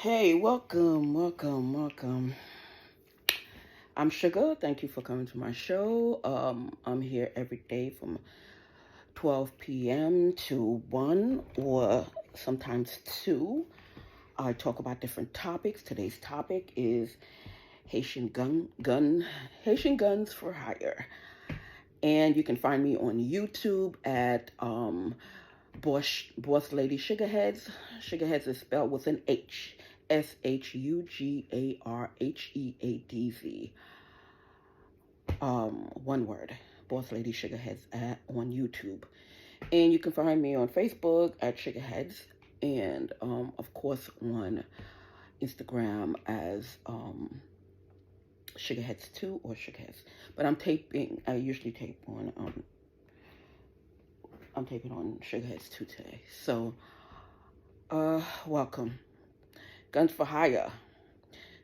Hey, welcome. I'm Sugar. Thank you for coming to my show. I'm here every day from 12 p.m. to 1 or sometimes 2. I talk about different topics. Today's topic is Haitian Haitian guns for hire. And you can find me on YouTube at Boss Lady Sugarheads. Sugarheads is spelled with an H. Shugarheadz. One word. Boss Lady Sugarheads on YouTube. And you can find me on Facebook at Sugarheads. And of course on Instagram as Sugarheads2 or Sugarheads. But I usually tape on I'm taping on Sugarheads2 today. So welcome. Guns for hire.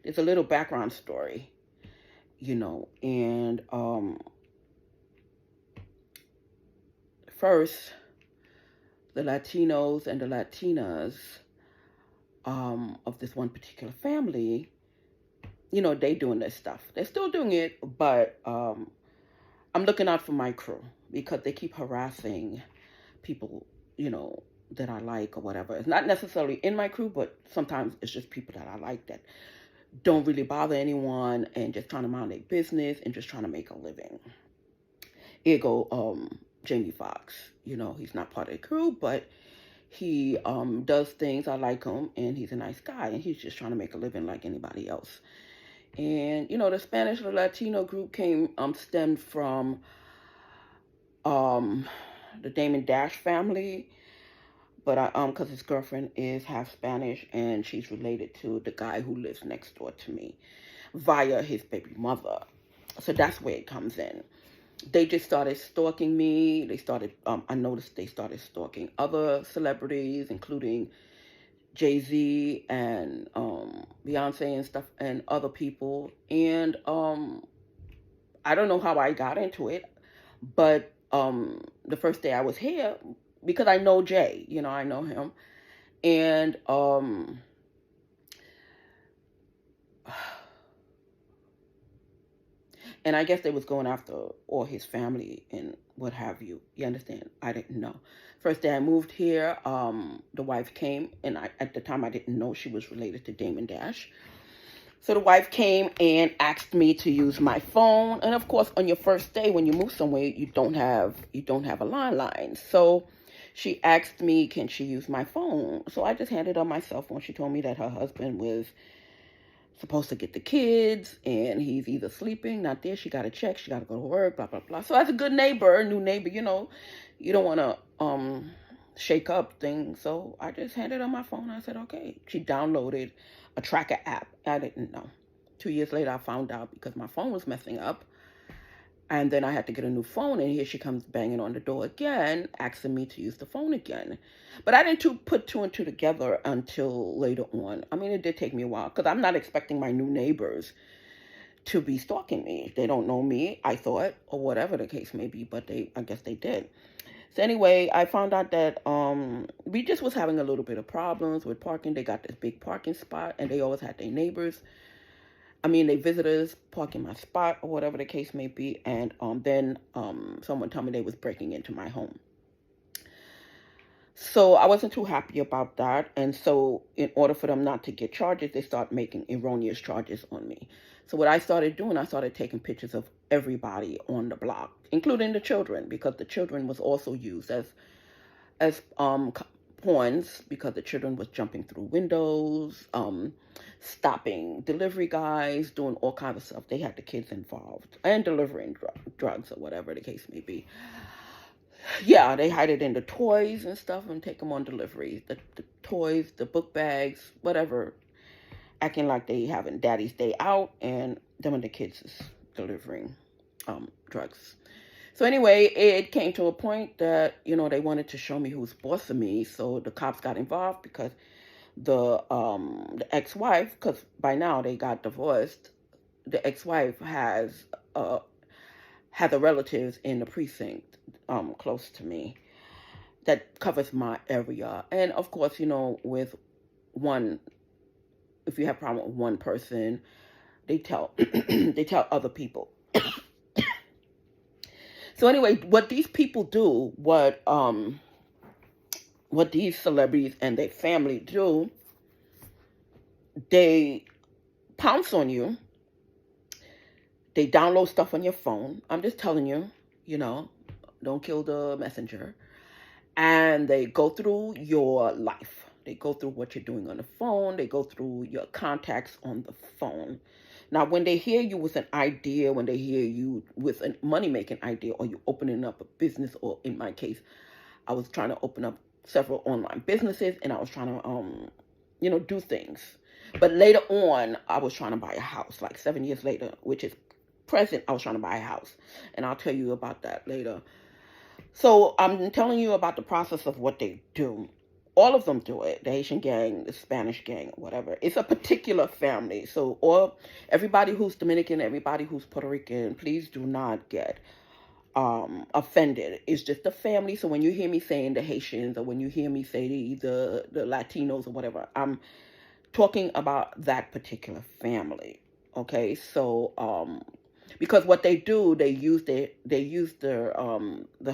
There's a little background story, and first, the Latinos and the Latinas of this one particular family, they doing this stuff. They're still doing it, but I'm looking out for my crew because they keep harassing people, that I like or whatever. It's not necessarily in my crew, but sometimes it's just people that I like that don't really bother anyone and just trying to mind their business and just trying to make a living. Ergo, Jamie Foxx, he's not part of the crew, but he does things. I like him, and he's a nice guy, and he's just trying to make a living like anybody else. And the Spanish or Latino group stemmed from the Damon Dash family, but because his girlfriend is half Spanish and she's related to the guy who lives next door to me via his baby mother. So that's where it comes in. They just started stalking me. I noticed they started stalking other celebrities, including Jay-Z and Beyonce and stuff, and other people. And I don't know how I got into it, but the first day I was here, because I know Jay, I know him, and and I guess they was going after all his family and what have you. You understand? I didn't know. First day I moved here, the wife came, and at the time I didn't know she was related to Damon Dash. So the wife came and asked me to use my phone, and of course, on your first day when you move somewhere, you don't have a landline. So she asked me, can she use my phone? So I just handed her my cell phone. She told me that her husband was supposed to get the kids, and he's either sleeping, not there. She got to check. She got to go to work. Blah blah blah. So as a good neighbor, new neighbor, you don't want to shake up things. So I just handed her my phone. I said, okay. She downloaded a tracker app. I didn't know. 2 years later, I found out because my phone was messing up. And then I had to get a new phone, and here she comes banging on the door again, asking me to use the phone again. But I didn't put two and two together until later on. I mean, it did take me a while, because I'm not expecting my new neighbors to be stalking me. They don't know me, I thought, or whatever the case may be, but I guess they did. So anyway, I found out that we just was having a little bit of problems with parking. They got this big parking spot, and they always had their they visitors park in my spot or whatever the case may be. And then someone told me they was breaking into my home. So I wasn't too happy about that. And so in order for them not to get charges, they start making erroneous charges on me. So what I started doing, I started taking pictures of everybody on the block, including the children, because the children was also used as pawns, because the children was jumping through windows, stopping delivery guys, doing all kinds of stuff. They had the kids involved and delivering drugs or whatever the case may be. Yeah, they hide it in the toys and stuff and take them on deliveries. The toys, the book bags, whatever, acting like they having daddy's day out, and them and the kids is delivering drugs. So anyway, it came to a point that, they wanted to show me who's bossing me. So the cops got involved because the ex-wife, because by now they got divorced, the ex-wife has the relatives in the precinct close to me that covers my area. And of course, with one if you have a problem with one person, they tell they tell other people. So anyway, what these people do, what these celebrities and their family do, they pounce on you. They download stuff on your phone. I'm just telling you, you know, don't kill the messenger. And they go through your life. They go through what you're doing on the phone. They go through your contacts on the phone. Now, when they hear you with an idea, when they hear you with a money-making idea, or you opening up a business, or in my case, I was trying to open up several online businesses, and I was trying to, do things. But later on, I was trying to buy a house, like 7 years later, which is present, I was trying to buy a house. And I'll tell you about that later. So I'm telling you about the process of what they do. All of them do it. The Haitian gang, the Spanish gang, whatever. It's a particular family. So everybody who's Dominican, everybody who's Puerto Rican, please do not get offended. It's just a family. So when you hear me saying the Haitians, or when you hear me say the Latinos or whatever, I'm talking about that particular family. Okay, so because what they do, they use the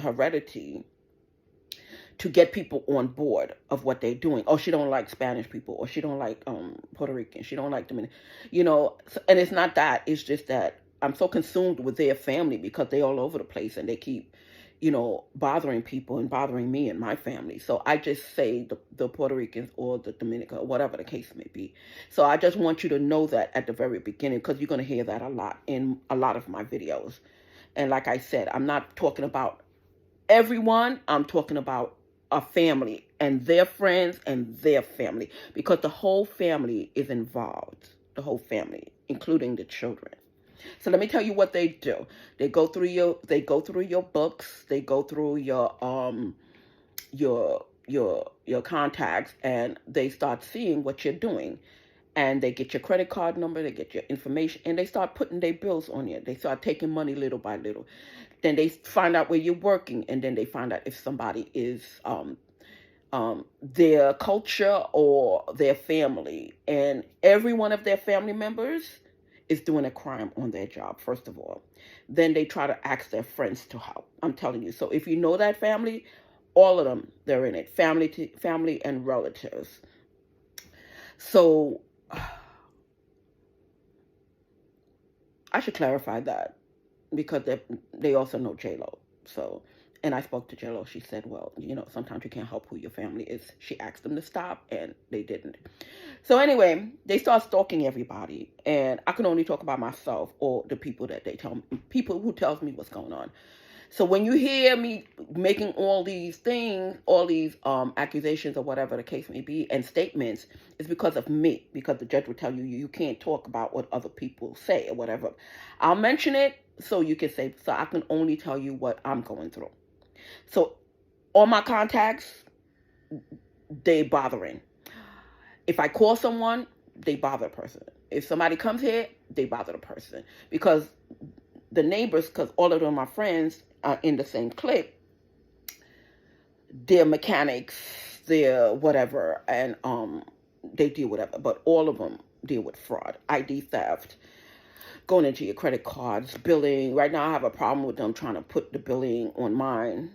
heredity to get people on board of what they're doing. Oh, she don't like Spanish people, or she don't like Puerto Rican, she don't like Dominican, and it's not that. It's just that I'm so consumed with their family because they're all over the place and they keep, bothering people and bothering me and my family. So I just say the Puerto Ricans or the Dominican, or whatever the case may be. So I just want you to know that at the very beginning, because you're going to hear that a lot in a lot of my videos. And like I said, I'm not talking about everyone. I'm talking about a family and their friends and their family, because the whole family is involved. The whole family, including the children. So let me tell you what they do. They go through your books, they go through your contacts, and they start seeing what you're doing. And they get your credit card number, they get your information, and they start putting their bills on you. They start taking money little by little. Then they find out where you're working, and then they find out if somebody is their culture or their family. And every one of their family members is doing a crime on their job, first of all. Then they try to ask their friends to help. I'm telling you. So if you know that family, all of them, they're in it. Family and relatives. So I should clarify that, because they also know J-Lo. So, and I spoke to J-Lo. She said, well, sometimes you can't help who your family is. She asked them to stop, and they didn't. So anyway, they start stalking everybody. And I can only talk about myself or the people that people who tells me what's going on. So when you hear me making all these things, all these accusations or whatever the case may be, and statements, it's because of me. Because the judge will tell you can't talk about what other people say or whatever. I'll mention it so you can say, so I can only tell you what I'm going through. So all my contacts, they bothering. If I call someone, they bother a person. If somebody comes here, they bother the person. Because the neighbors, because all of them are friends, are in the same clique. They're mechanics, they're whatever, and they deal with whatever. But all of them deal with fraud, ID theft, going into your credit cards, billing. Right now I have a problem with them trying to put the billing on mine.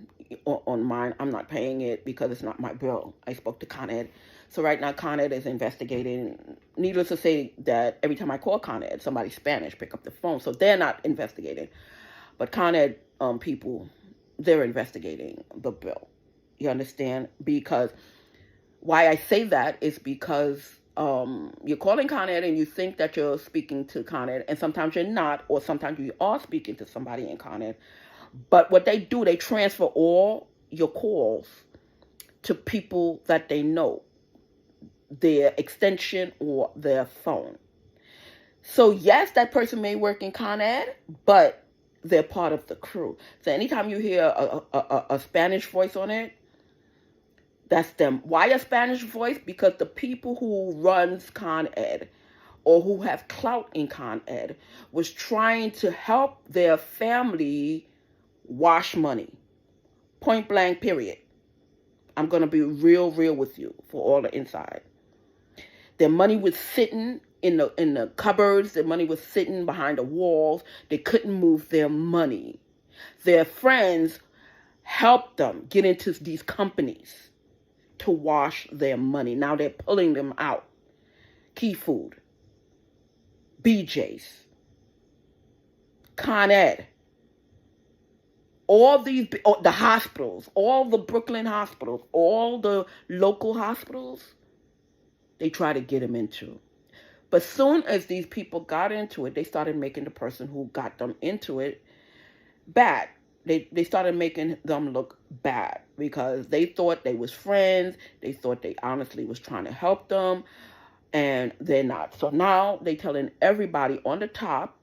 I'm not paying it because it's not my bill. I spoke to Con Ed. So right now Con Ed is investigating. Needless to say that every time I call Con Ed, somebody Spanish pick up the phone. So they're not investigating. But Con Ed people, they're investigating the bill. You understand? Because why I say that is because you're calling Con Ed and you think that you're speaking to Con Ed, and sometimes you're not, or sometimes you are speaking to somebody in Con Ed. But what they do, they transfer all your calls to people that they know, their extension or their phone. So yes, that person may work in Con Ed, but they're part of the crew. So anytime you hear a Spanish voice on it, that's them. Why a Spanish voice? Because the people who runs Con Ed, or who have clout in Con Ed, was trying to help their family wash money. Point blank, period. I'm going to be real with you for all the inside. Their money was sitting in the cupboards. Their money was sitting behind the walls. They couldn't move their money. Their friends helped them get into these companies to wash their money. Now they're pulling them out. Key Food, BJ's, Con Ed, all these, the hospitals, all the Brooklyn hospitals, all the local hospitals, they try to get them into. But soon as these people got into it, they started making the person who got them into it bad. They started making them look bad because they thought they was friends. They thought they honestly was trying to help them, and they're not. So now they telling everybody on the top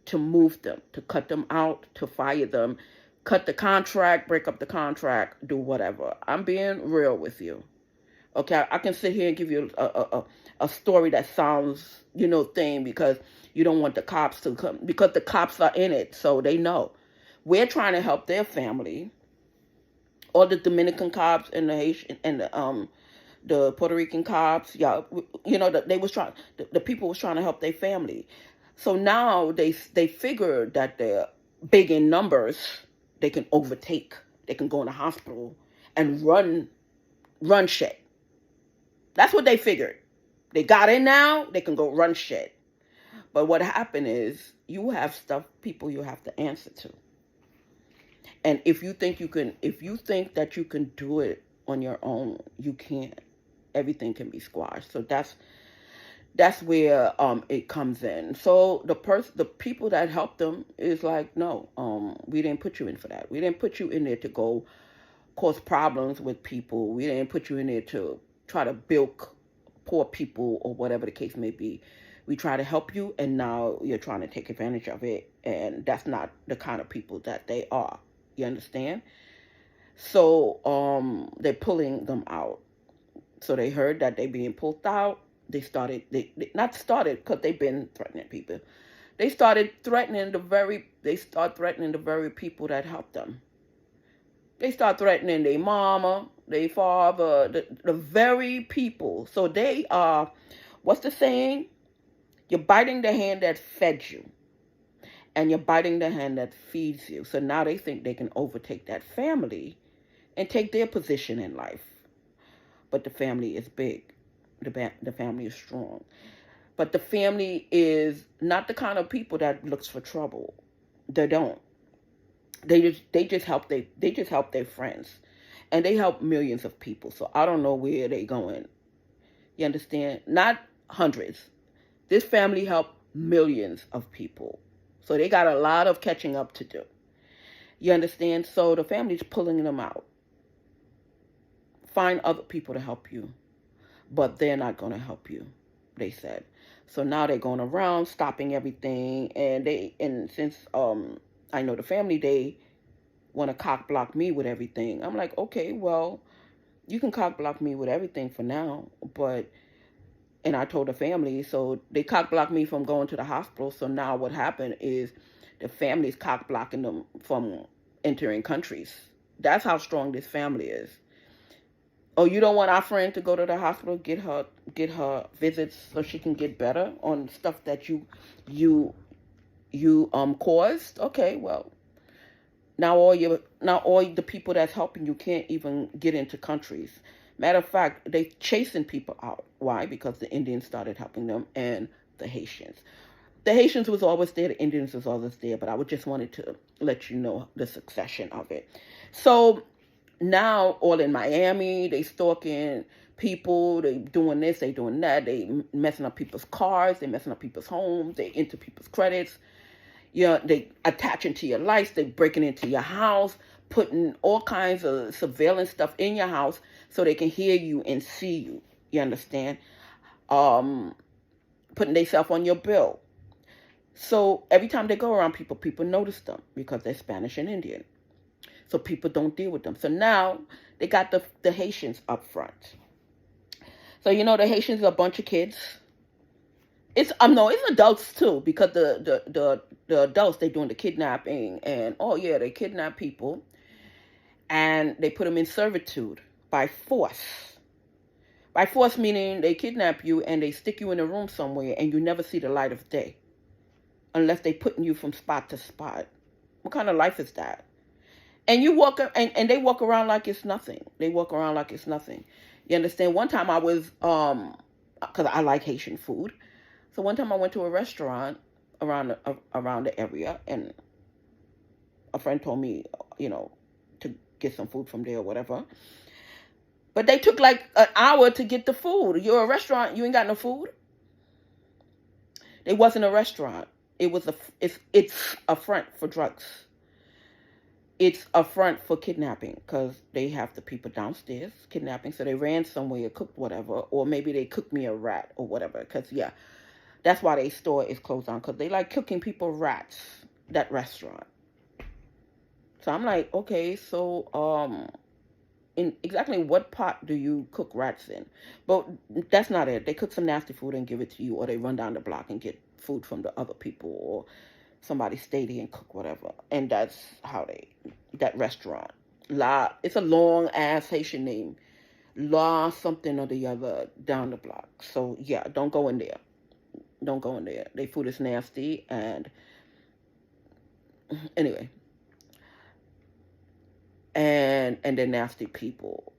to move them, to cut them out, to fire them, cut the contract, break up the contract, do whatever. I'm being real with you. Okay, I can sit here and give you a story that sounds, thing, because you don't want the cops to come, because the cops are in it, so they know. We're trying to help their family. All the Dominican cops and the Haitian and the Puerto Rican cops, yeah, they was trying. The people was trying to help their family. So now they figured that they're big in numbers. They can overtake. They can go in the hospital and run shit. That's what they figured. They got in now. They can go run shit. But what happened is you have people you have to answer to. And if you think that you can do it on your own, you can't. Everything can be squashed. So that's where it comes in. So the people that helped them is like, no, we didn't put you in for that. We didn't put you in there to go cause problems with people. We didn't put you in there to try to bilk poor people or whatever the case may be. We try to help you, and now you're trying to take advantage of it, and that's not the kind of people that they are. You understand? So they're pulling them out. So they heard that they being pulled out. They not started because they've been threatening people. They start threatening the very people that helped them. They start threatening their mama, their father, the very people. So they are, what's the saying? You're biting the hand that fed you, and you're biting the hand that feeds you. So now they think they can overtake that family and take their position in life. But the family is big. The family is strong. But the family is not the kind of people that looks for trouble. They don't. They just help their friends. And they help millions of people. So I don't know where they going. You understand? Not hundreds. This family helped millions of people. So they got a lot of catching up to do. You understand? So the family's pulling them out. Find other people to help you. But they're not going to help you, they said. So now they're going around stopping everything. And since I know the family, they want to cock block me with everything. I'm like, okay, well, you can cock block me with everything for now. And I told the family, so they cock blocked me from going to the hospital. So now what happened is the family's cock blocking them from entering countries. That's how strong this family is. Oh, you don't want our friend to go to the hospital, get her visits so she can get better on stuff that you caused? Okay, well, now all the people that's helping you can't even get into countries. Matter of fact, they chasing people out. Why? Because the Indians started helping them, and the Haitians. The Haitians was always there, the Indians was always there, but I just wanted to let you know the succession of it. So now all in Miami, they stalking people, they doing this, they doing that, they messing up people's cars, they messing up people's homes, they into people's credits. They attaching to your lights, they breaking into your house, putting all kinds of surveillance stuff in your house so they can hear you and see you. You understand? Putting themselves on your bill. So every time they go around people notice them because they're Spanish and Indian. So people don't deal with them. So now they got the Haitians up front. So the Haitians are a bunch of kids. It's adults too, because the adults, they doing the kidnapping, and they kidnap people and they put them in servitude by force. By force meaning they kidnap you and they stick you in a room somewhere and you never see the light of day unless they putting you from spot to spot. What kind of life is that? And you walk and they walk around like it's nothing. They walk around like it's nothing. You understand? One time I was because I like Haitian food. So one time I went to a restaurant around the area, and a friend told me, to get some food from there or whatever. But they took like an hour to get the food. You're a restaurant, you ain't got no food. It wasn't a restaurant. It's a front for drugs. It's a front for kidnapping because they have the people downstairs kidnapping. So they ran somewhere, cooked whatever, or maybe they cooked me a rat or whatever. Because yeah, that's why their store is closed down, because they like cooking people rats. That restaurant. So I'm like, okay, so in exactly what pot do you cook rats in? But that's not it. They cook some nasty food and give it to you, or they run down the block and get food from the other people, or somebody stay there and cook whatever. And that's how that restaurant. It's a long ass Haitian name. La something or the other down the block. So yeah, don't go in there. Don't go in there. Their food is nasty, and anyway. And they're nasty people.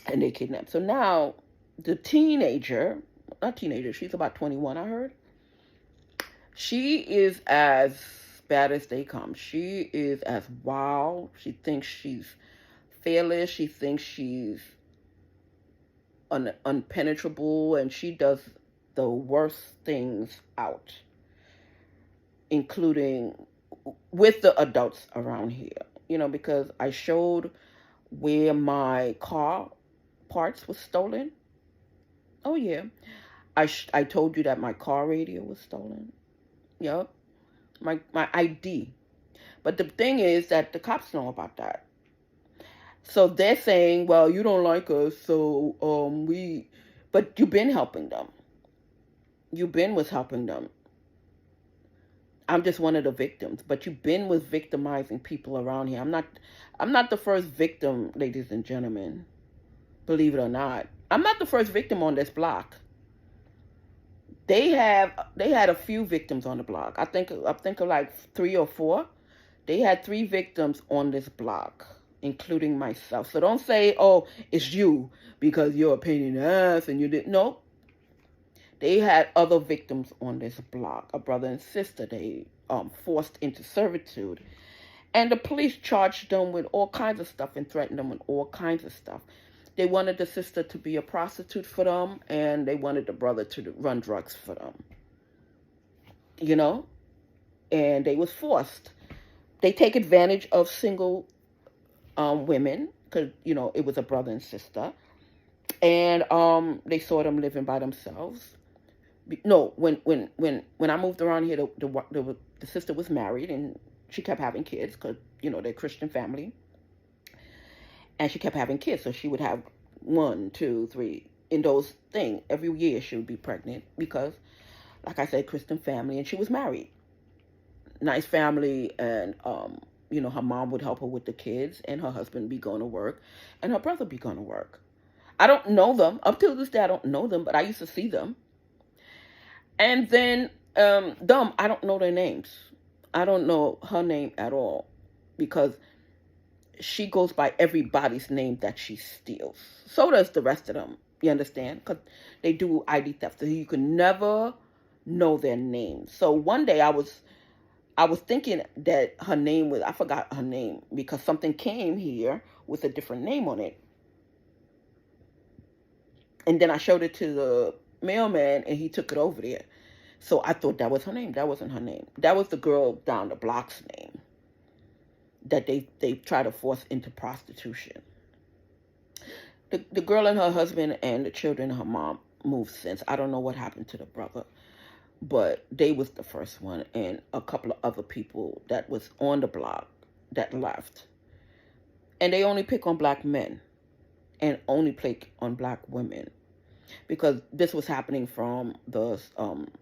And they kidnap. So now the teenager, not teenager, she's about 21, I heard. She is as bad as they come. She is as wild. She thinks she's fearless. She thinks she's unpenetrable, and she does the worst things out, including with the adults around here. Because I showed where my car parts was stolen. Oh yeah, I told you that my car radio was stolen. Yep, my ID. But the thing is that the cops know about that. So they're saying, well, you don't like us, so but you've been helping them. You've been with helping them. I'm just one of the victims, but you've been with victimizing people around here. I'm not the first victim, ladies and gentlemen. Believe it or not, I'm not the first victim on this block. They had a few victims on the block. I think of like 3 or 4. They had 3 victims on this block, including myself. So don't say, oh, it's you because you're a pain in the ass and you didn't. No. They had other victims on this block, a brother and sister they forced into servitude. And the police charged them with all kinds of stuff and threatened them with all kinds of stuff. They wanted the sister to be a prostitute for them, and they wanted the brother to run drugs for them. And they was forced. They take advantage of single women because, it was a brother and sister. And they saw them living by themselves. No, when I moved around here, the sister was married and she kept having kids because they're a Christian family, and she kept having kids. So she would have 1, 2, 3 in those things every year. She would be pregnant because, like I said, Christian family, and she was married, nice family, and her mom would help her with the kids, and her husband be going to work, and her brother be going to work. I don't know them up till this day. I don't know them, but I used to see them. And then, I don't know their names. I don't know her name at all because she goes by everybody's name that she steals. So does the rest of them. You understand? Because they do ID theft. So you can never know their names. So one day I was thinking that her name was, I forgot her name because something came here with a different name on it. And then I showed it to the mailman and he took it over there. So I thought that was her name. That wasn't her name. That was the girl down the block's name that they try to force into prostitution. The girl and her husband and the children and her mom moved since. I don't know what happened to the brother, but they was the first one, and a couple of other people that was on the block that left. And they only pick on black men and only pick on black women because this was happening from the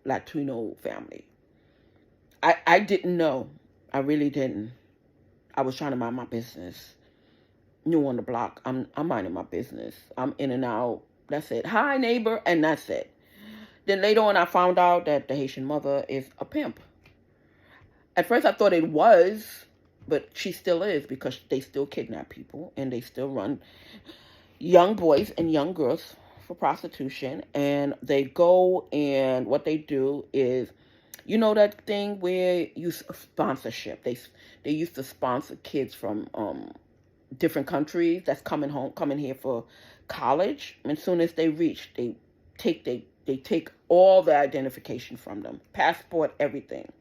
Latino family. I didn't know. I really didn't. I was trying to mind my business. New on the block. I'm minding my business. I'm in and out That's it. Hi, neighbor, and that's it. Then later on, I found out that the Haitian mother is a pimp. At first, I thought it was, but she still is because they still kidnap people and they still run young boys and young girls for prostitution. And they go and what they do is, you know that thing where you sponsorship. They used to sponsor kids from different countries that's coming here for college. And as soon as they reach, they take all the identification from them, passport, everything.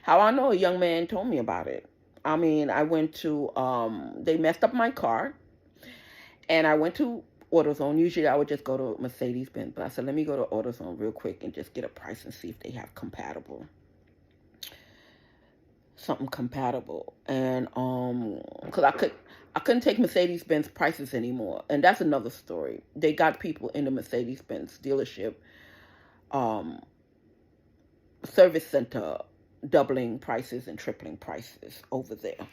How I know? A young man told me about it. I mean, I went to they messed up my car, and I went to AutoZone. Usually, I would just go to Mercedes Benz, but I said, let me go to AutoZone real quick and just get a price and see if they have something compatible. And because I couldn't take Mercedes Benz prices anymore, and that's another story. They got people in the Mercedes Benz dealership, um, service center, doubling prices and tripling prices over there.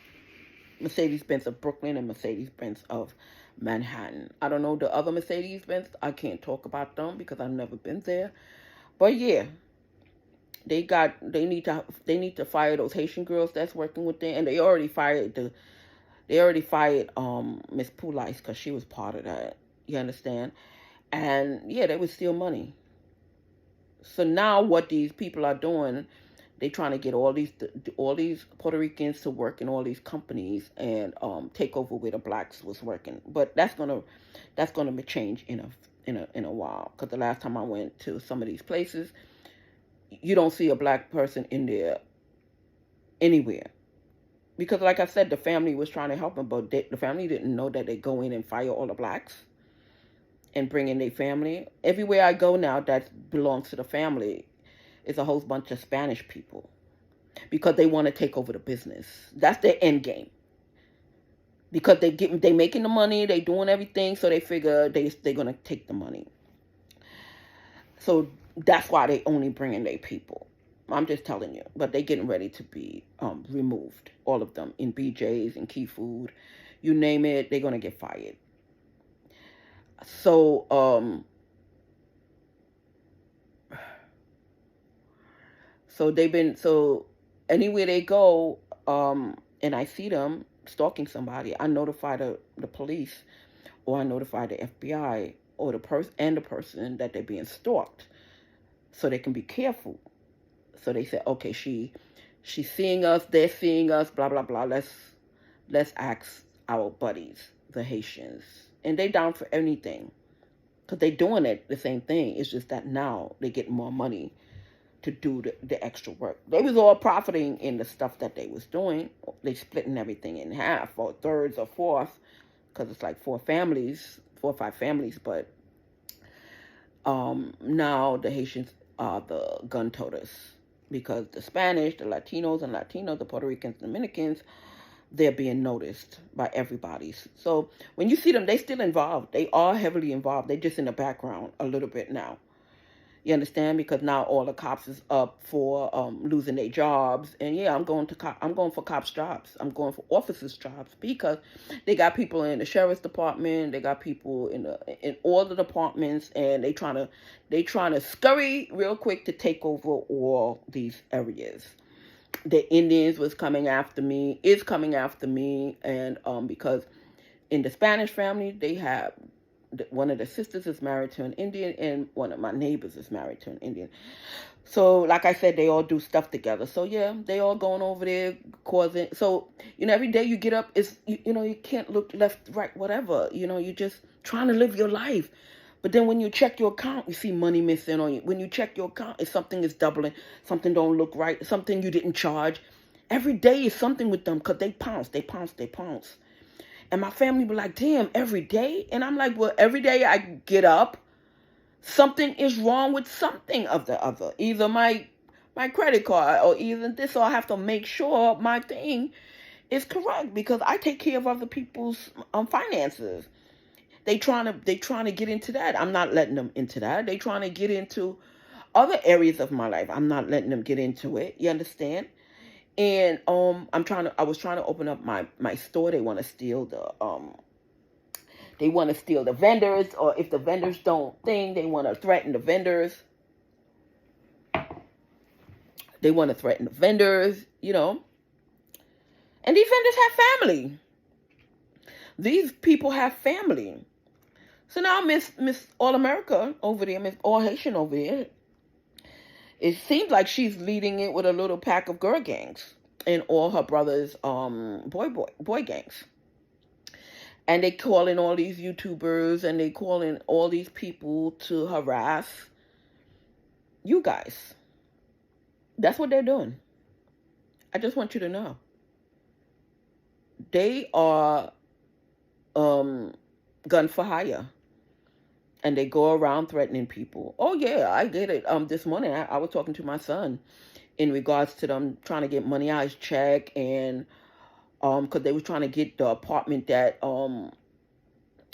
Mercedes Benz of Brooklyn and Mercedes Benz of Manhattan. I don't know the other Mercedes Benz. I can't talk about them because I've never been there. But yeah, they need to fire those Haitian girls that's working with them, and they already fired Miss Poulice because she was part of that. You understand? And yeah, they would steal money. So now what these people are doing, they trying to get all these Puerto Ricans to work in all these companies and take over where the blacks was working. But that's gonna change in a while. Because the last time I went to some of these places, you don't see a black person in there anywhere. Because like I said, the family was trying to help them, but the family didn't know that they go in and fire all the blacks and bring in their family. Everywhere I go now that belongs to the family is a whole bunch of Spanish people because they want to take over the business. That's their end game. Because they making the money, they doing everything, so they figure they're gonna take the money. So that's why they only bring in their people. I'm just telling you. But they getting ready to be removed. All of them in BJ's and Key Food, you name it, they're gonna get fired. So so anywhere they go, and I see them stalking somebody, I notify the police, or I notify the FBI, or the person that they're being stalked, so they can be careful. So they say, okay, she's seeing us, they're seeing us, blah blah blah. Let's ask our buddies, the Haitians, and they down for anything, because they doing it the same thing. It's just that now they get more money to do the extra work. They was all profiting in the stuff that they was doing. They splitting everything in half, or thirds or fourths, because it's like 4 or 5 families. But now the Haitians are the gun toters, because the Spanish, the Latinos, the Puerto Ricans, Dominicans, they're being noticed by everybody. So when you see them, they still involved. They are heavily involved. They're just in the background a little bit now. You understand? Because now all the cops is up for losing their jobs, and yeah, I'm going for cops' jobs. I'm going for officers' jobs, because they got people in the sheriff's department. They got people in all the departments, and they trying to scurry real quick to take over all these areas. The Indians is coming after me, and because in the Spanish family they have one of the sisters is married to an Indian, and one of my neighbors is married to an Indian. So, like I said, they all do stuff together. So, yeah, they all going over there causing. So, every day you get up, you can't look left, right, whatever. You're just trying to live your life. But then when you check your account, you see money missing on you. When you check your account, if something is doubling, something don't look right, something you didn't charge. Every day is something with them, because they pounce. And my family be like, damn, every day? And I'm like, well, every day I get up, something is wrong with something of the other. Either my credit card, or either this, or I have to make sure my thing is correct, because I take care of other people's finances. They trying to get into that. I'm not letting them into that. They trying to get into other areas of my life. I'm not letting them get into it. You understand? And I was trying to open up my store. They want to steal They want to steal the vendors, or if the vendors don't think, they want to threaten the vendors. They want to threaten the vendors, And these vendors have family. These people have family. So now Miss All America over there, Miss All Haitian over there, it seems like she's leading it with a little pack of girl gangs and all her brothers' boy gangs. And they call in all these YouTubers and they call in all these people to harass you guys. That's what they're doing. I just want you to know. They are gun for hire. And they go around threatening people. Oh, yeah, I get it. This morning, I was talking to my son in regards to them trying to get money out his check. And because they were trying to get the apartment that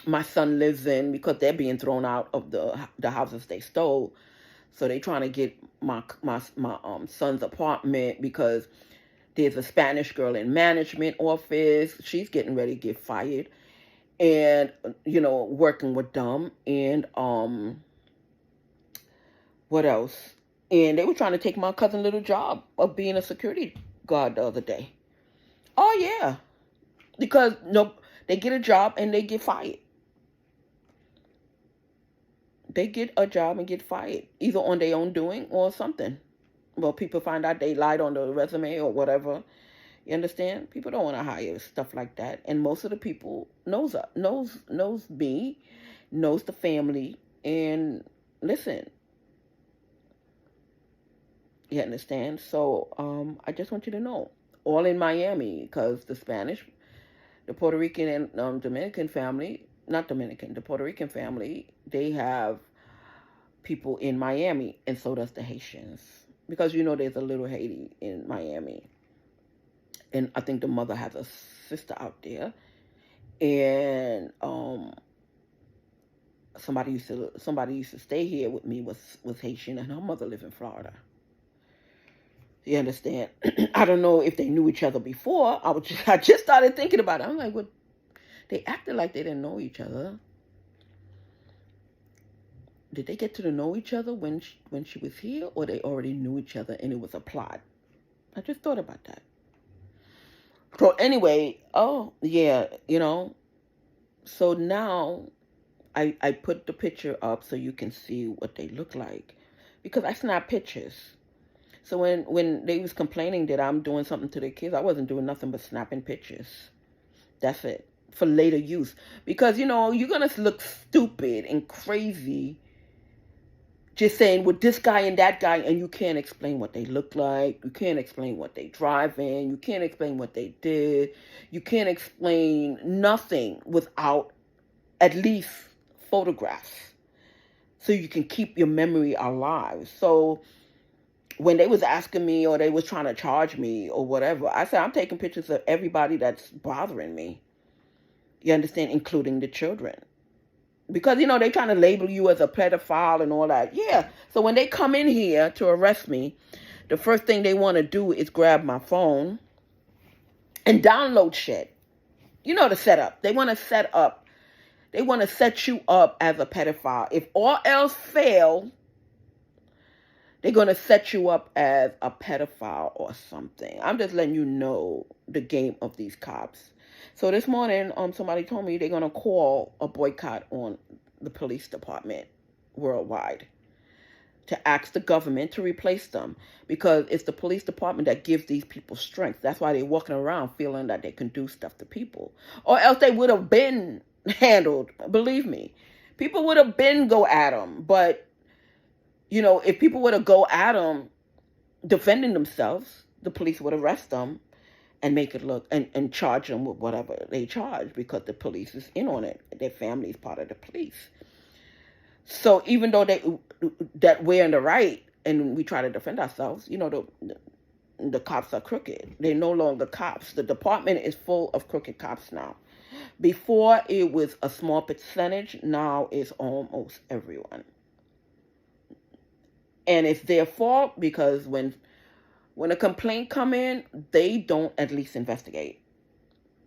my son lives in, because they're being thrown out of the houses they stole. So they trying to get my son's apartment because there's a Spanish girl in management office. She's getting ready to get fired. And, working with them. And what else? And they were trying to take my cousin's little job of being a security guard the other day. Oh, yeah. Because they get a job and they get fired. They get a job and get fired, either on their own doing or something. Well, people find out they lied on the resume or whatever. You understand? People don't want to hire stuff like that. And most of the people knows me, knows the family. And listen, you understand? So I just want you to know, all in Miami, because the Spanish, the Puerto Rican and Dominican family, not Dominican, the Puerto Rican family, they have people in Miami, and so does the Haitians. Because there's a little Haiti in Miami. And I think the mother has a sister out there. And somebody used to stay here with me was Haitian, and her mother lived in Florida. You understand? I don't know if they knew each other before. I just started thinking about it. I'm like, what? They acted like they didn't know each other. Did they get to know each other when she was here, or they already knew each other and it was a plot? I just thought about that. So anyway, oh yeah, so now I put the picture up so you can see what they look like, because I snap pictures. So when they was complaining that I'm doing something to their kids, I wasn't doing nothing but snapping pictures. That's it, for later use. Because you're gonna look stupid and crazy just saying with this guy and that guy, and you can't explain what they look like. You can't explain what they drive in. You can't explain what they did. You can't explain nothing without at least photographs, so you can keep your memory alive. So when they was asking me, or they was trying to charge me or whatever, I said, I'm taking pictures of everybody that's bothering me. You understand? Including the children. Because, they trying to label you as a pedophile and all that. Yeah. So when they come in here to arrest me, the first thing they want to do is grab my phone and download shit. The setup. They want to set you up as a pedophile. If all else fails, they're going to set you up as a pedophile or something. I'm just letting you know the game of these cops. So this morning, somebody told me they're going to call a boycott on the police department worldwide to ask the government to replace them, because it's the police department that gives these people strength. That's why they're walking around feeling that they can do stuff to people, or else they would have been handled. Believe me, people would have been go at them. But, if people would have go at them defending themselves, the police would arrest them and make it look, and charge them with whatever they charge, because the police is in on it. Their family is part of the police. So even though that we're in the right and we try to defend ourselves, the cops are crooked. They're no longer cops. The department is full of crooked cops now. Before it was a small percentage, now it's almost everyone. And it's their fault, because when a complaint come in, they don't at least investigate.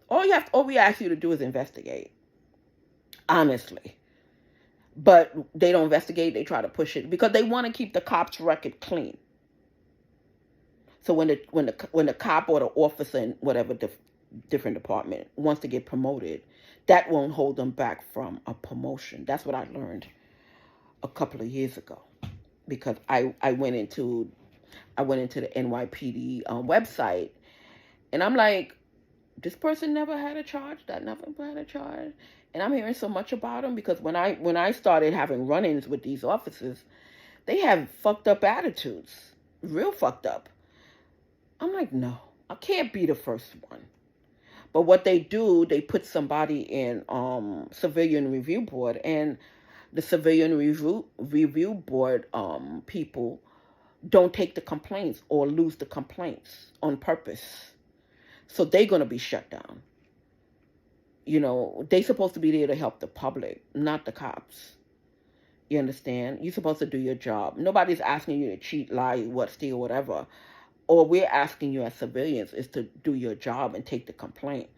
All we ask you to do is investigate. honestly. But they don't investigate. They try to push it because they want to keep the cops' record clean. So when the cop or the officer in whatever different department wants to get promoted, that won't hold them back from a promotion. That's what I learned a couple of years ago because I went into the NYPD website, and I'm like, this person never had a charge. That never had a charge, and I'm hearing so much about them because when I started having run-ins with these officers, they have fucked up attitudes, real fucked up. I'm like, no, I can't be the first one. But what they do, they put somebody in civilian review board, and the civilian review board people don't take the complaints or lose the complaints on purpose. So they're gonna be shut down. They're supposed to be there to help the public, not the cops. You understand? You're supposed to do your job. Nobody's asking you to cheat, lie, steal, whatever. Or we're asking you as civilians is to do your job and take the complaint.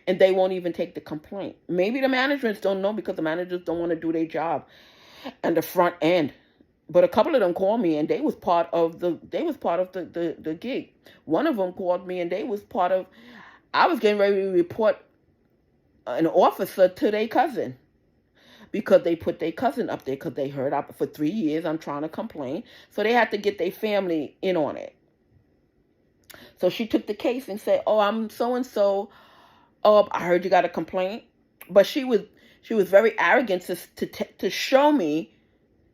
And they won't even take the complaint. Maybe the managements don't know because the managers don't want to do their job and the front end. But a couple of them called me and they was part of the gig. One of them called me and they was part of I was getting ready to report an officer to their cousin because they put their cousin up there because they heard for 3 years I'm trying to complain. So they had to get their family in on it. So she took the case and said, "Oh, I'm so and so. Oh, I heard you got a complaint." But she was very arrogant to show me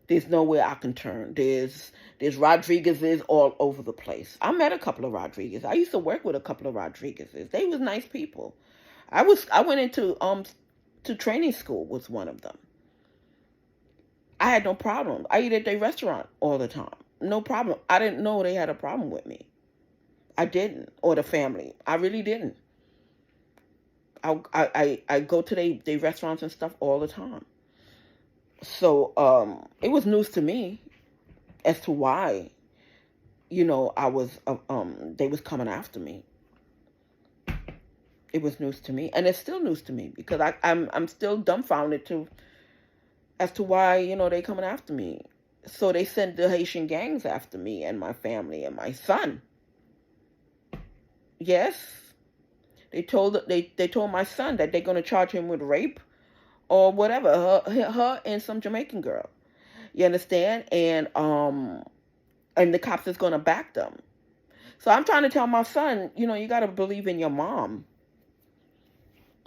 there's nowhere I can turn. There's Rodriguez's all over the place. I met a couple of Rodriguez. I used to work with a couple of Rodriguez's. They was nice people. I went into to training school with one of them. I had no problem. I eat at their restaurant all the time. No problem. I didn't know they had a problem with me. I didn't, or the family. I really didn't. I go to they restaurants and stuff all the time. So it was news to me as to why, I was they was coming after me. It was news to me, and it's still news to me because I'm still dumbfounded as to why they coming after me. So they sent the Haitian gangs after me and my family and my son. Yes, they told my son that they're gonna charge him with rape or whatever, her and some Jamaican girl. You understand? And the cops is gonna back them. So I'm trying to tell my son, you gotta believe in your mom.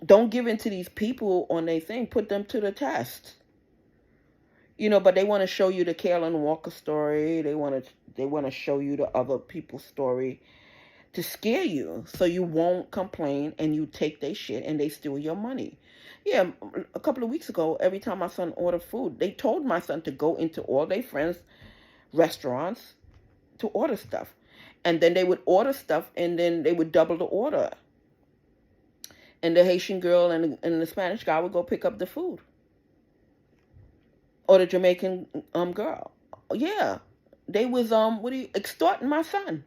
Don't give in to these people on their thing. Put them to the test. But they want to show you the Carolyn Walker story. They want to show you the other people's story to scare you so you won't complain and you take their shit and they steal your money. Yeah, a couple of weeks ago, every time my son ordered food, they told my son to go into all their friends' restaurants to order stuff. And then they would order stuff and then they would double the order. And the Haitian girl and the Spanish guy would go pick up the food. Or the Jamaican girl. Yeah. They was extorting my son.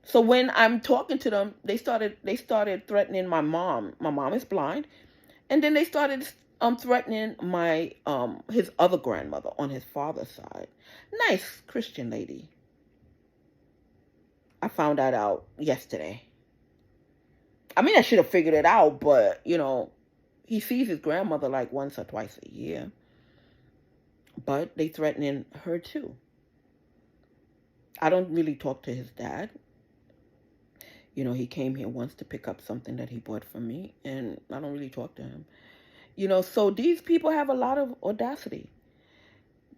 So when I'm talking to them, they started threatening my mom. My mom is blind. And then they started threatening his other grandmother on his father's side. Nice Christian lady. I found that out yesterday. I mean, I should have figured it out, but, he sees his grandmother like once or twice a year. But they threatening her too. I don't really talk to his dad. He came here once to pick up something that he bought for me, and I don't really talk to him. So these people have a lot of audacity.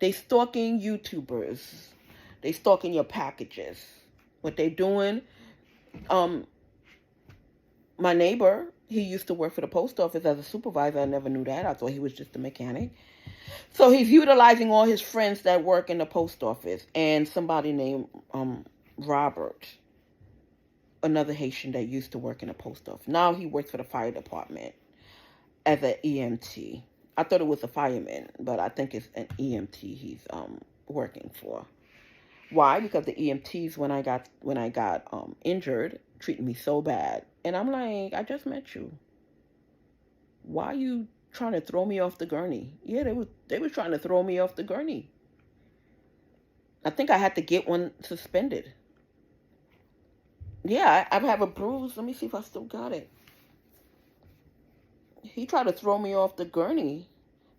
They stalking YouTubers. They stalking your packages. What they doing, my neighbor, he used to work for the post office as a supervisor. I never knew that. I thought he was just a mechanic. So he's utilizing all his friends that work in the post office and somebody named Robert, another Haitian that used to work in the post office. Now he works for the fire department as an EMT. I thought it was a fireman, but I think it's an EMT he's working for. Why? Because the EMTs, when I got injured, treated me so bad. And I'm like, I just met you. Why are you trying to throw me off the gurney. Yeah, they were trying to throw me off the gurney. I think I had to get one suspended. Yeah, I have a bruise. Let me see if I still got it. He tried to throw me off the gurney,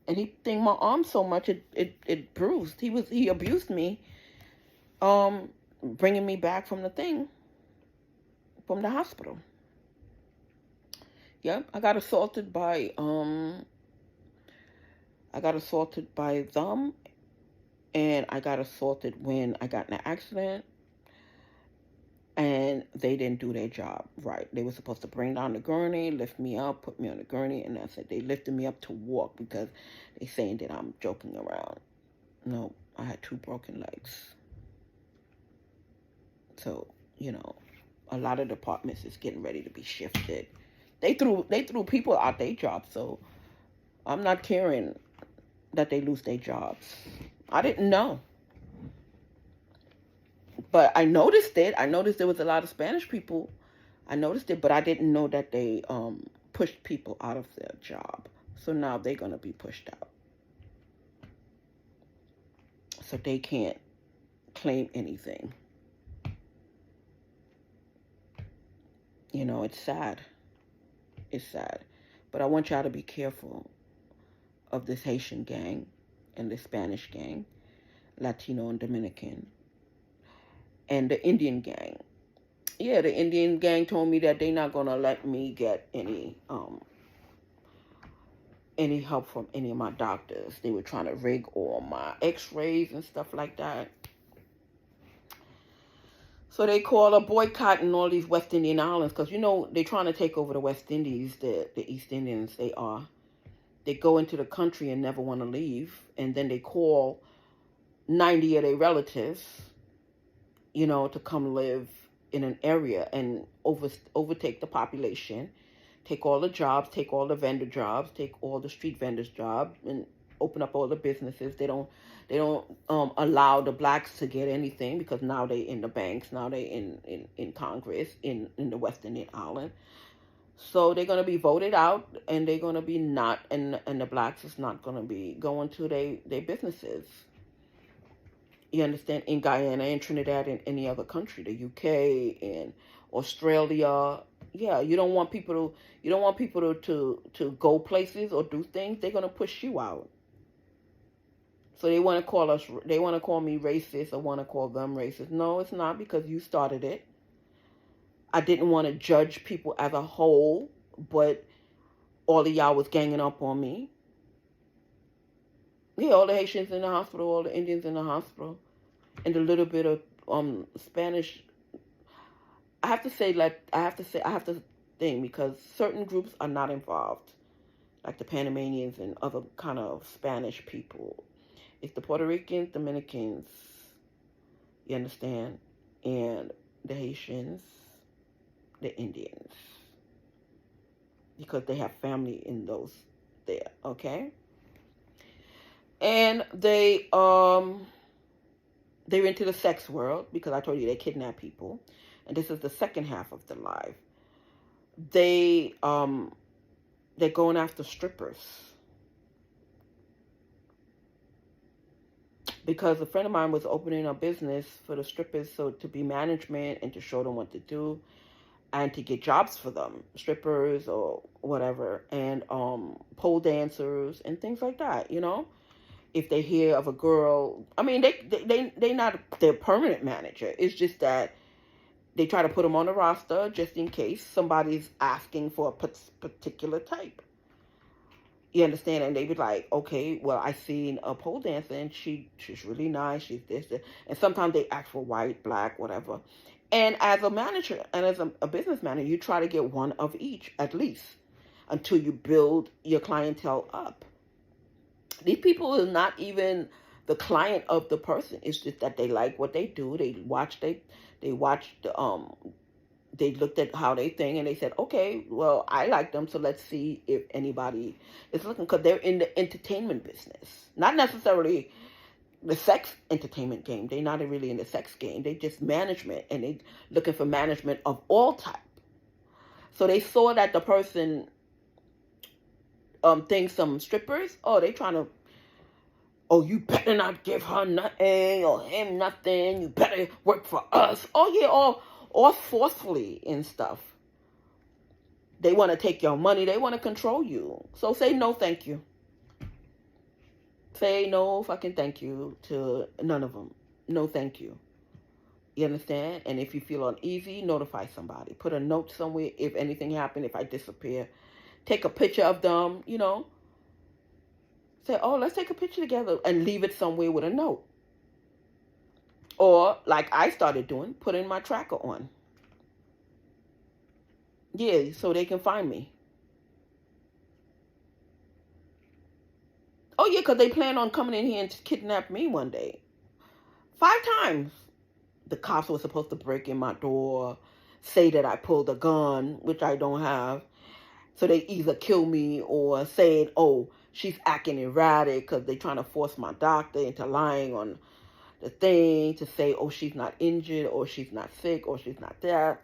and he dinged my arm so much it bruised. He abused me, bringing me back from from the hospital. Yep, I got assaulted by them, and I got assaulted when I got in an accident, and they didn't do their job right. They were supposed to bring down the gurney, lift me up, put me on the gurney, and that's it. They lifted me up to walk because they saying that I'm joking around. No, I had 2 broken legs. So, a lot of departments is getting ready to be shifted. They threw people out their jobs, so I'm not caring that they lose their jobs. I didn't know. But I noticed it. I noticed there was a lot of Spanish people. I noticed it, but I didn't know that they pushed people out of their job. So now they're going to be pushed out. So they can't claim anything. It's sad. It's sad. But I want y'all to be careful of this Haitian gang and the Spanish gang, Latino and Dominican, and the Indian gang. Yeah, the Indian gang told me that they're not going to let me get any help from any of my doctors. They were trying to rig all my x-rays and stuff like that. So they call a boycott in all these West Indian islands because, they're trying to take over the West Indies, the East Indians, they are. They go into the country and never want to leave, and then they call 90 of their relatives, to come live in an area and overtake the population, take all the jobs, take all the vendor jobs, take all the street vendors' jobs, and open up all the businesses. They don't allow the blacks to get anything because now they in the banks, now they in Congress in the West Indian island. So they're going to be voted out, and they're going to be not, and the blacks is not going to be going to their businesses. You understand? In Guyana, in Trinidad, in any other country, the UK, in Australia. Yeah, you don't want people to go places or do things. They're going to push you out. So they want to call me racist or want to call them racist. No, it's not, because you started it. I didn't want to judge people as a whole, but all of y'all was ganging up on me. Yeah, all the Haitians in the hospital, all the Indians in the hospital, and a little bit of Spanish. I have to think, because certain groups are not involved, like the Panamanians and other kind of Spanish people. It's the Puerto Ricans, Dominicans, you understand, and the Haitians, the Indians, because they have family in those there, okay? And they're into the sex world, because I told you they kidnap people, and this is the second half of the live. They're going after strippers, because a friend of mine was opening a business for the strippers, so to be management and to show them what to do and to get jobs for them, strippers or whatever, and pole dancers and things like that, If they hear of a girl, I mean, they not their permanent manager. It's just that they try to put them on the roster just in case somebody's asking for a particular type. You understand? And they be like, okay, well, I seen a pole dancer and she's really nice. She's this. And sometimes they ask for white, black, whatever. And as a manager and as a business manager, you try to get one of each at least until you build your clientele up. These people are not even the client of the person. It's just that they like what they do. They watched they looked at how they think, and they said, okay, well, I like them, so let's see if anybody is looking, because they're in the entertainment business. Not necessarily the sex entertainment game. They're not really in the sex game. They just management, and they looking for management of all type. So they saw that the person things, some strippers. Oh, they trying to, oh, you better not give her nothing or him nothing. You better work for us. Oh yeah, all forcefully and stuff. They want to take your money. They want to control you. So say no, thank you. Say no fucking thank you to none of them. No, thank you. You understand? And if you feel uneasy, notify somebody. Put a note somewhere if anything happened, if I disappear. Take a picture of them, Say, oh, let's take a picture together and leave it somewhere with a note. Or, like I started doing, put in my tracker on. Yeah, so they can find me. Oh, yeah, because they plan on coming in here and kidnap me one day. 5 times. The cops were supposed to break in my door, say that I pulled a gun, which I don't have. So they either kill me or saying, oh, she's acting erratic because they're trying to force my doctor into lying on the thing to say, oh, she's not injured or she's not sick or she's not there.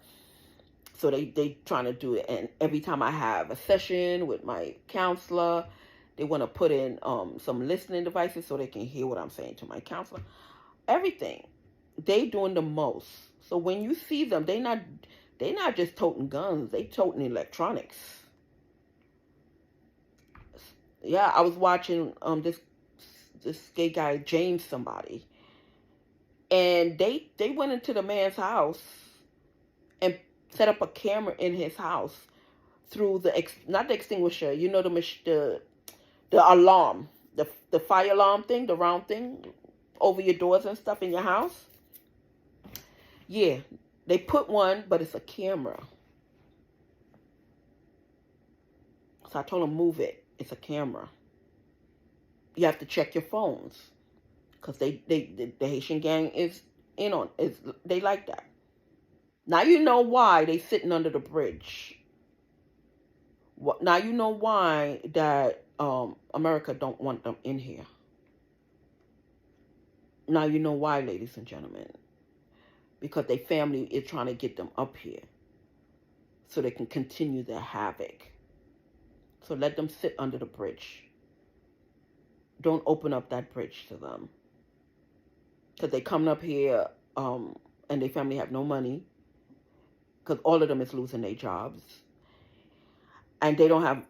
So they trying to do it. And every time I have a session with my counselor, they want to put in some listening devices so they can hear what I'm saying to my counselor. Everything. They doing the most. So when you see them, they not just toting guns. They toting electronics. Yeah, I was watching this gay guy, James somebody. And they went into the man's house and set up a camera in his house through not the extinguisher, the alarm, the fire alarm thing, the round thing over your doors and stuff in your house. Yeah, they put one, but it's a camera. So I told them, move it. It's a camera. You have to check your phones. Because the Haitian gang is in on it. They like that. Now you know why they sitting under the bridge. Now you know why that America don't want them in here. Now you know why, ladies and gentlemen. Because their family is trying to get them up here so they can continue their havoc. So let them sit under the bridge. Don't open up that bridge to them. Because they coming up here and their family have no money. Because all of them is losing their jobs. And they don't have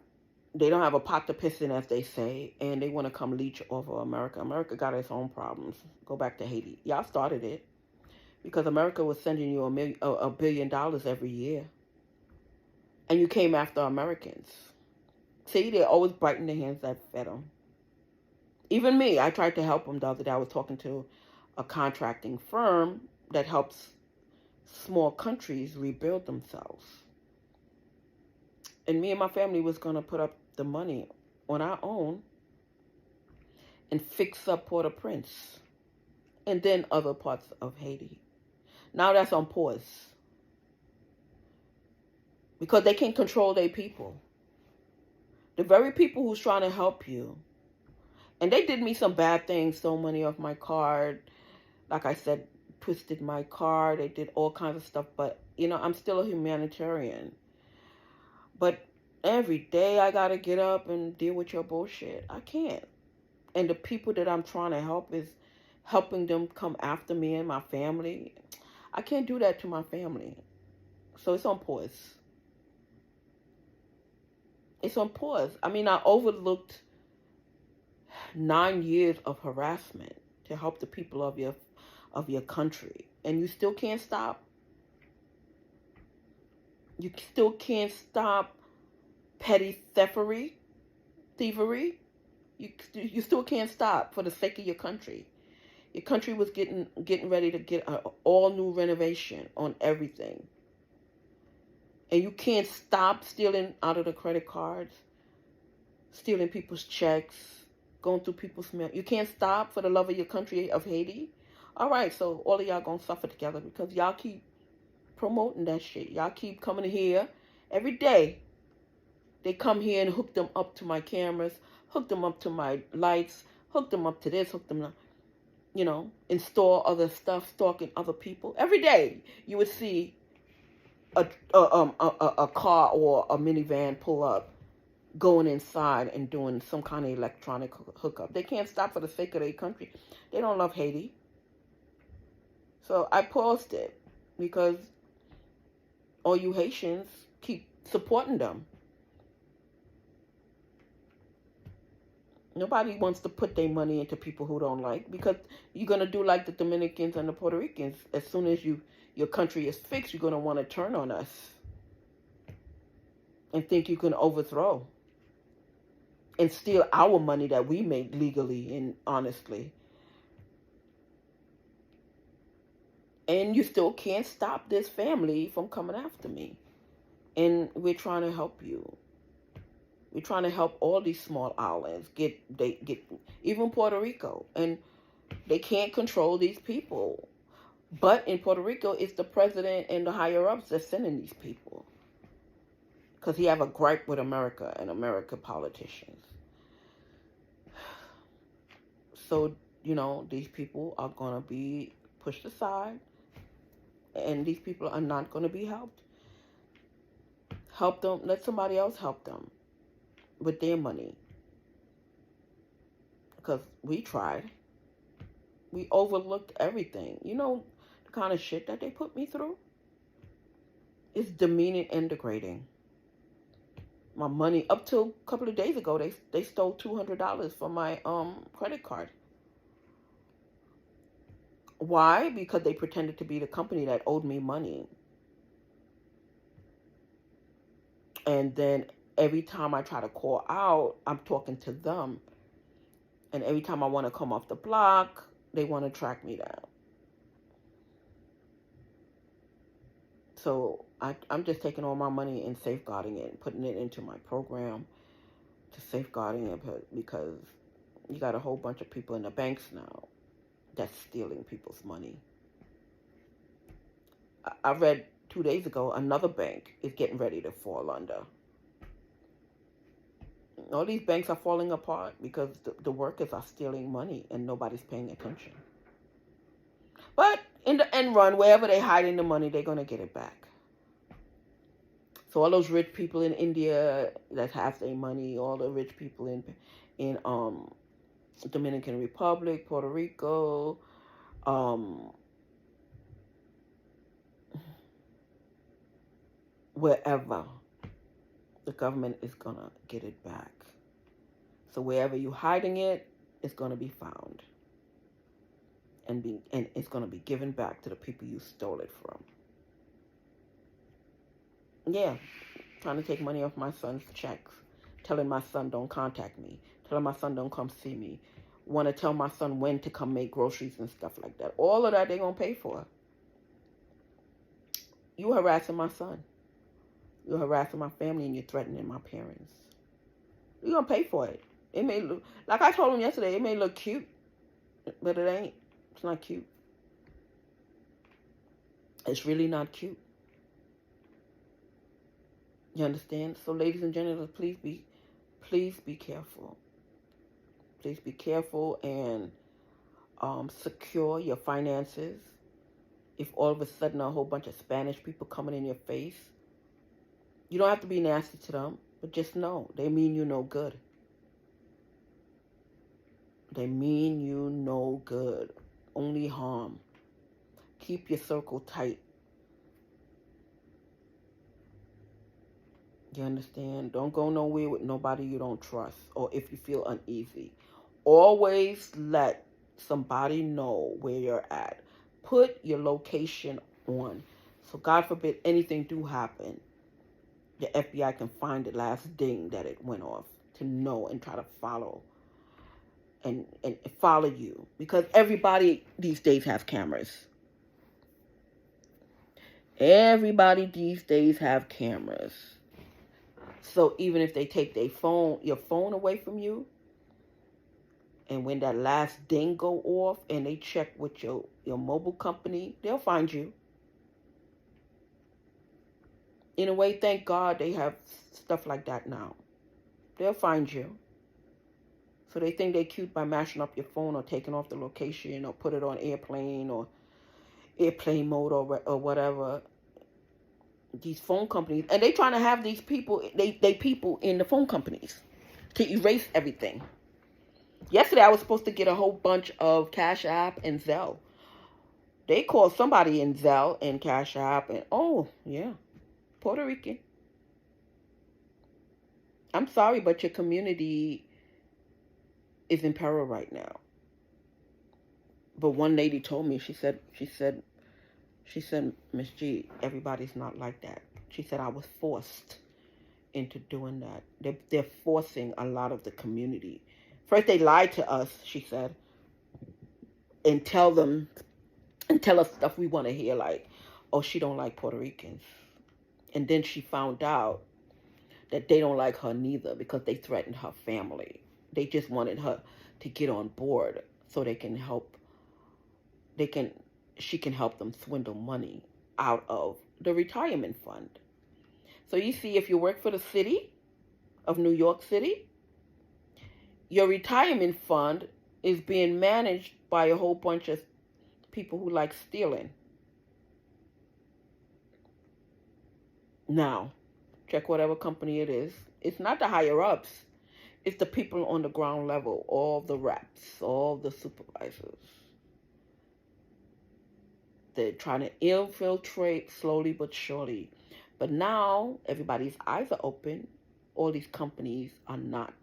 a pot to piss in, as they say. And they want to come leech over America. America got its own problems. Go back to Haiti. Y'all started it. Because America was sending you $1 billion every year. And you came after Americans. See, they're always biting the hands that fed them. Even me, I tried to help them the other day. I was talking to a contracting firm that helps small countries rebuild themselves. And me and my family was going to put up the money on our own and fix up Port-au-Prince and then other parts of Haiti. Now that's on pause. Because they can control their people. The very people who's trying to help you. And they did me some bad things, stole money off my card. Like I said, twisted my car. They did all kinds of stuff. But, I'm still a humanitarian. But every day I got to get up and deal with your bullshit. I can't. And the people that I'm trying to help is helping them come after me and my family. I can't do that to my family. So it's on pause. It's on pause. I mean, I overlooked 9 years of harassment to help the people of your country. And you still can't stop. You still can't stop petty thievery. You still can't stop for the sake of your country. Your country was getting ready to get an all new renovation on everything. And you can't stop stealing out of the credit cards, stealing people's checks, going through people's mail. You can't stop for the love of your country of Haiti. All right, so all of y'all gonna suffer together because y'all keep promoting that shit. Y'all keep coming here every day. They come here and hook them up to my cameras, hook them up to my lights, hook them up to this, hook them up, install other stuff, stalking other people. Every day you would see a car or a minivan pull up going inside and doing some kind of electronic hookup. They can't stop for the sake of their country. They don't love Haiti. So I paused it because all you Haitians keep supporting them. Nobody wants to put their money into people who don't like, because you're going to do like the Dominicans and the Puerto Ricans. As soon as your country is fixed, you're going to want to turn on us and think you can overthrow and steal our money that we made legally and honestly. And you still can't stop this family from coming after me. And we're trying to help you. We're trying to help all these small islands get even Puerto Rico, and they can't control these people. But in Puerto Rico, it's the president and the higher ups that's sending these people, because he have a gripe with America and American politicians. So these people are gonna be pushed aside, and these people are not gonna be helped. Help them. Let somebody else help them with their money, because we tried. We overlooked everything. The kind of shit that they put me through is demeaning and degrading. My money, up till a couple of days ago, they stole $200 from my credit card. Why? Because they pretended to be the company that owed me money. And then every time I try to call out, I'm talking to them. And every time I want to come off the block, they want to track me down. So I'm just taking all my money and safeguarding it and putting it into my program to safeguarding it, because you got a whole bunch of people in the banks now that's stealing people's money. I read 2 days ago another bank is getting ready to fall under. All these banks are falling apart because the workers are stealing money and nobody's paying attention. But in the end run, wherever they hiding the money, they're going to get it back. So all those rich people in India that have their money, all the rich people in Dominican Republic, Puerto Rico, wherever, the government is going to get it back. So wherever you're hiding it, it's going to be found. And it's going to be given back to the people you stole it from. Yeah, trying to take money off my son's checks, telling my son don't contact me, telling my son don't come see me, want to tell my son when to come make groceries and stuff like that. All of that they're going to pay for. You harassing my son. You're harassing my family, and you're threatening my parents. You're going to pay for it. It may look, like I told him yesterday, it may look cute, but it ain't. It's not cute. It's really not cute. You understand? So ladies and gentlemen, please be careful. Please be careful and secure your finances. If all of a sudden a whole bunch of Spanish people coming in your face, you don't have to be nasty to them, but just know they mean you no good. They mean you no good. Only harm. Keep your circle tight. You understand? Don't go nowhere with nobody you don't trust, or if you feel uneasy. Always let somebody know where you're at. Put your location on. So God forbid anything do happen, the FBI can find the last ding that it went off, to know and try to follow and follow you. Because everybody these days has cameras. Everybody these days have cameras. So even if they take your phone away from you, and when that last ding go off and they check with your mobile company, they'll find you. In a way, thank God they have stuff like that now. They'll find you. So they think they're cute by mashing up your phone or taking off the location or put it on airplane or airplane mode or whatever. these phone companies, and they trying to have these people, they people in the phone companies to erase everything. Yesterday, I was supposed to get a whole bunch of Cash App and Zelle. They called somebody in Zelle and Cash App, and oh, yeah, Puerto Rican. I'm sorry, but your community is in peril right now. But one lady told me, she said, Miss G, everybody's not like that. She said, I was forced into doing that. They're forcing a lot of the community. First, they lied to us, she said, and tell us stuff we want to hear, like, oh, she don't like Puerto Ricans. And then she found out that they don't like her neither because they threatened her family. They just wanted her to get on board so she can help them swindle money out of the retirement fund. So you see, if you work for the city of New York City, your retirement fund is being managed by a whole bunch of people who like stealing. Now, check whatever company it is. It's not the higher ups. It's the people on the ground level, all the reps, all the supervisors. They're trying to infiltrate slowly but surely. But now everybody's eyes are open. All these companies are not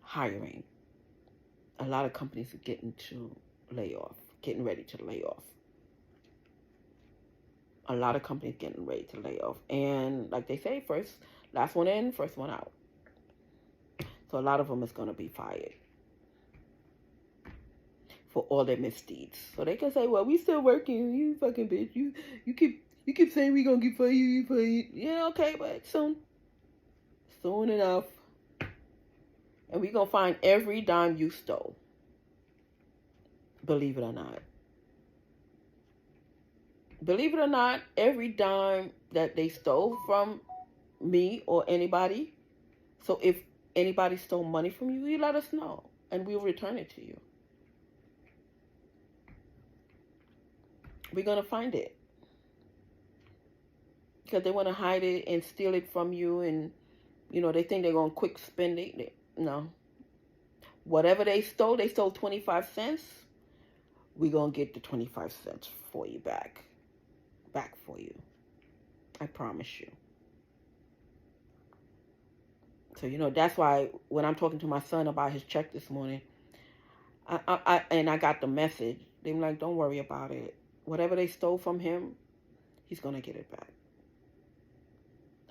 hiring. A lot of companies are getting ready to lay off. A lot of companies getting ready to lay off. And like they say, last one in, first one out. So a lot of them is going to be fired for all their misdeeds. So they can say, well, we still working. You fucking bitch. You keep saying we going to get fired. Yeah, okay, but soon. Soon enough. And we going to find every dime you stole. Believe it or not. Believe it or not, every dime that they stole from me or anybody. So if anybody stole money from you, you let us know. And we'll return it to you. We're going to find it. Because they want to hide it and steal it from you. And, they think they're going to quick spend it. No. Whatever they stole 25 cents. We're going to get the 25 cents for you back for you. I promise you. So, that's why when I'm talking to my son about his check this morning, I got the message. They were like, don't worry about it. Whatever they stole from him, he's going to get it back.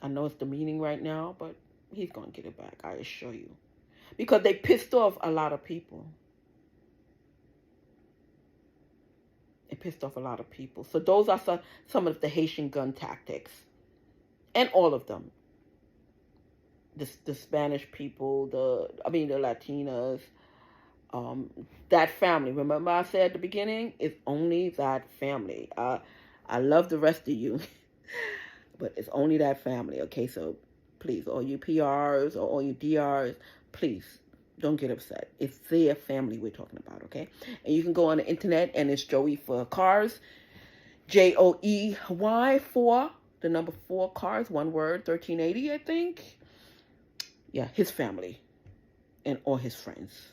I know it's demeaning right now, but he's going to get it back, I assure you. Because they pissed off a lot of people. It pissed off a lot of people. So those are some of the Haitian gun tactics. And all of them. The Spanish people, the Latinas, that family. Remember I said at the beginning, it's only that family. I love the rest of you, but it's only that family. Okay, so please, all you PRs or all you DRs, please don't get upset. It's their family we're talking about, okay? And you can go on the internet and it's Joey for Cars, JOEY for the number 4 cars, one word, 1380, I think. Yeah, his family and all his friends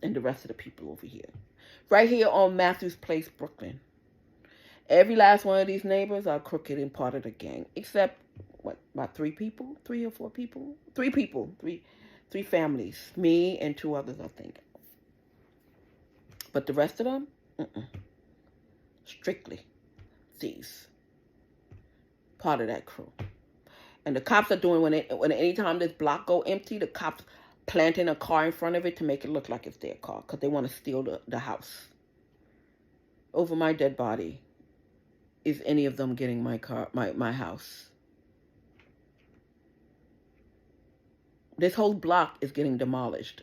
and the rest of the people over here. Right here on Matthews Place, Brooklyn. Every last one of these neighbors are crooked and part of the gang. Except, about 3 people? 3 or 4 people? 3 people. 3 families. Me and 2 others, I think. But the rest of them? Strictly thieves. Part of that crew. And the cops are doing, when anytime this block go empty, the cops planting a car in front of it to make it look like it's their car. Because they want to steal the house. Over my dead body. Is any of them getting my car, my house? This whole block is getting demolished.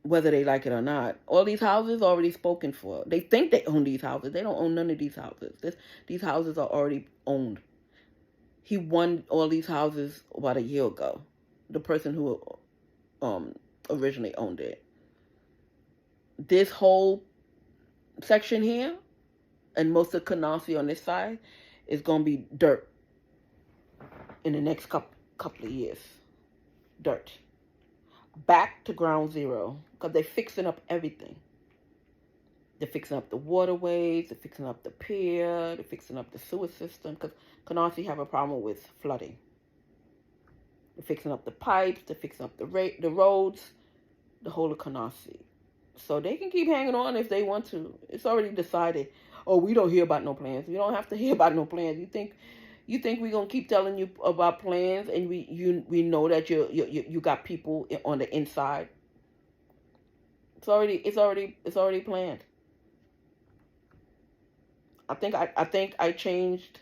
Whether they like it or not. All these houses are already spoken for. They think they own these houses. They don't own none of these houses. These houses are already owned. He won all these houses about a year ago. The person who originally owned it. This whole section here and most of Canarsie on this side is going to be dirt in the next couple of years. Dirt. Back to ground zero, because they're fixing up everything. They're fixing up the waterways, they're fixing up the pier, they're fixing up the sewer system, because Canarsie have a problem with flooding. They're fixing up the pipes, they're fixing up the roads, the whole of Canarsie. So they can keep hanging on if they want to. It's already decided. Oh, we don't hear about no plans. You don't have to hear about no plans. You think we're gonna keep telling you about plans, and we know that you got people on the inside. It's already planned. I think I changed,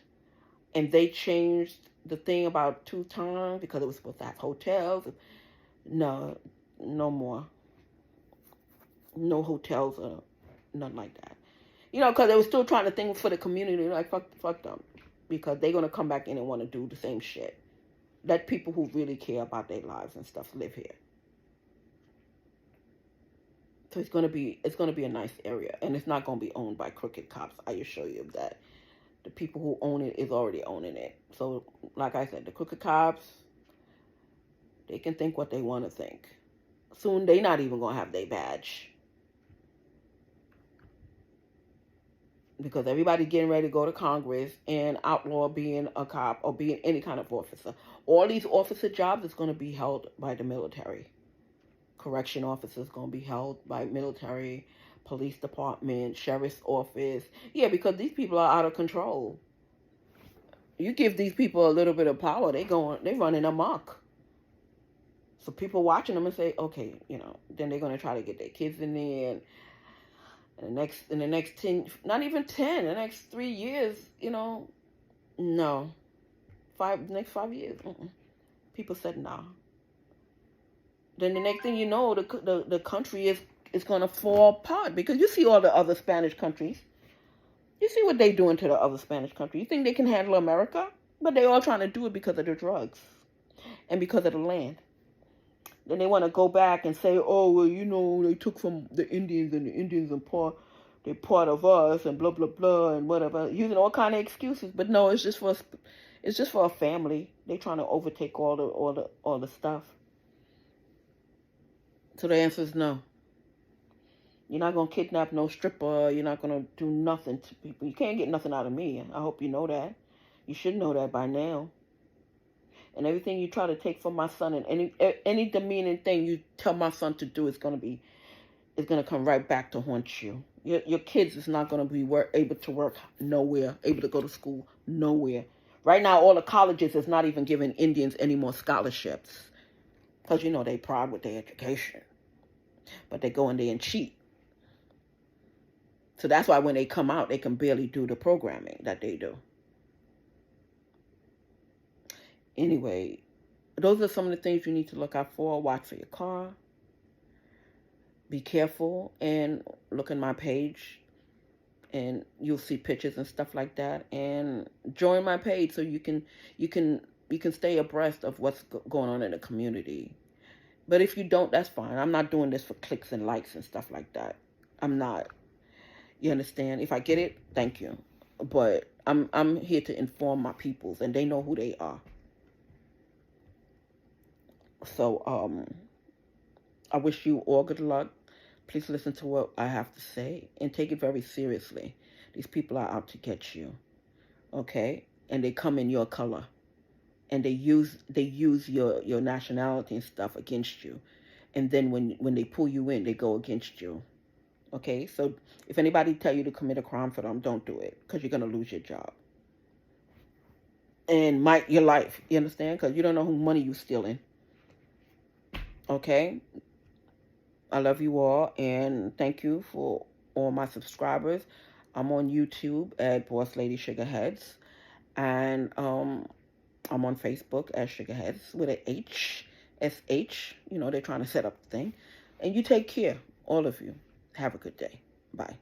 and they changed the thing about 2 times because it was supposed to have hotels. No, no more. No hotels or nothing like that. Because they were still trying to think for the community. Like, fuck them. Because they're going to come back in and want to do the same shit. Let people who really care about their lives and stuff live here. So it's going to be a nice area. And it's not going to be owned by crooked cops. I assure you of that. The people who own it is already owning it. So, like I said, the crooked cops, they can think what they want to think. Soon, they're not even going to have their badge. Because everybody's getting ready to go to Congress and outlaw being a cop or being any kind of officer. All these officer jobs is going to be held by the military. Correction officers going to be held by military, police department, sheriff's office. Yeah, because these people are out of control. You give these people a little bit of power, they running amok. So people watching them and say, okay, then they're going to try to get their kids in there. And in the next 10, not even 10, the next 3 years, no. Next 5 years. People said no. Then the next thing you know, the country is going to fall apart. Because you see all the other Spanish countries. You see what they doing to the other Spanish countries. You think they can handle America? But they all trying to do it because of the drugs. And because of the land. Then they want to go back and say, oh, well, they took from the Indians, and the Indians are they're part of us, and blah blah blah, and whatever, using all kind of excuses. But no, it's just for a family. They trying to overtake all the stuff. So the answer is no. You're not gonna kidnap no stripper. You're not gonna do nothing to people. You can't get nothing out of me. I hope you know that. You should know that by now. And everything you try to take from my son, and any demeaning thing you tell my son to do is gonna come right back to haunt you. Your kids is not gonna be able to work nowhere, able to go to school nowhere. Right now, all the colleges is not even giving Indians any more scholarships because they proud with their education, but they go in there and cheat. So that's why when they come out, they can barely do the programming that they do. Anyway, those are some of the things you need to look out for. Watch for your car. Be careful and look in my page, and you'll see pictures and stuff like that. And join my page so you can stay abreast of what's going on in the community. But if you don't, that's fine. I'm not doing this for clicks and likes and stuff like that. I'm not. You understand? If I get it, thank you. But I'm here to inform my peoples, and they know who they are. So, I wish you all good luck. Please listen to what I have to say and take it very seriously. These people are out to get you, okay? And they come in your color, and they use your nationality and stuff against you. And then when they pull you in, they go against you, okay? So if anybody tell you to commit a crime for them, don't do it, because you're gonna lose your job and your life. You understand? Because you don't know who money you stealing. Okay, I love you all, and thank you for all my subscribers. I'm on YouTube at Boss Lady Sugarheads, and I'm on Facebook as Sugarheads with an H, SH. They're trying to set up the thing. And you take care, all of you. Have a good day. Bye.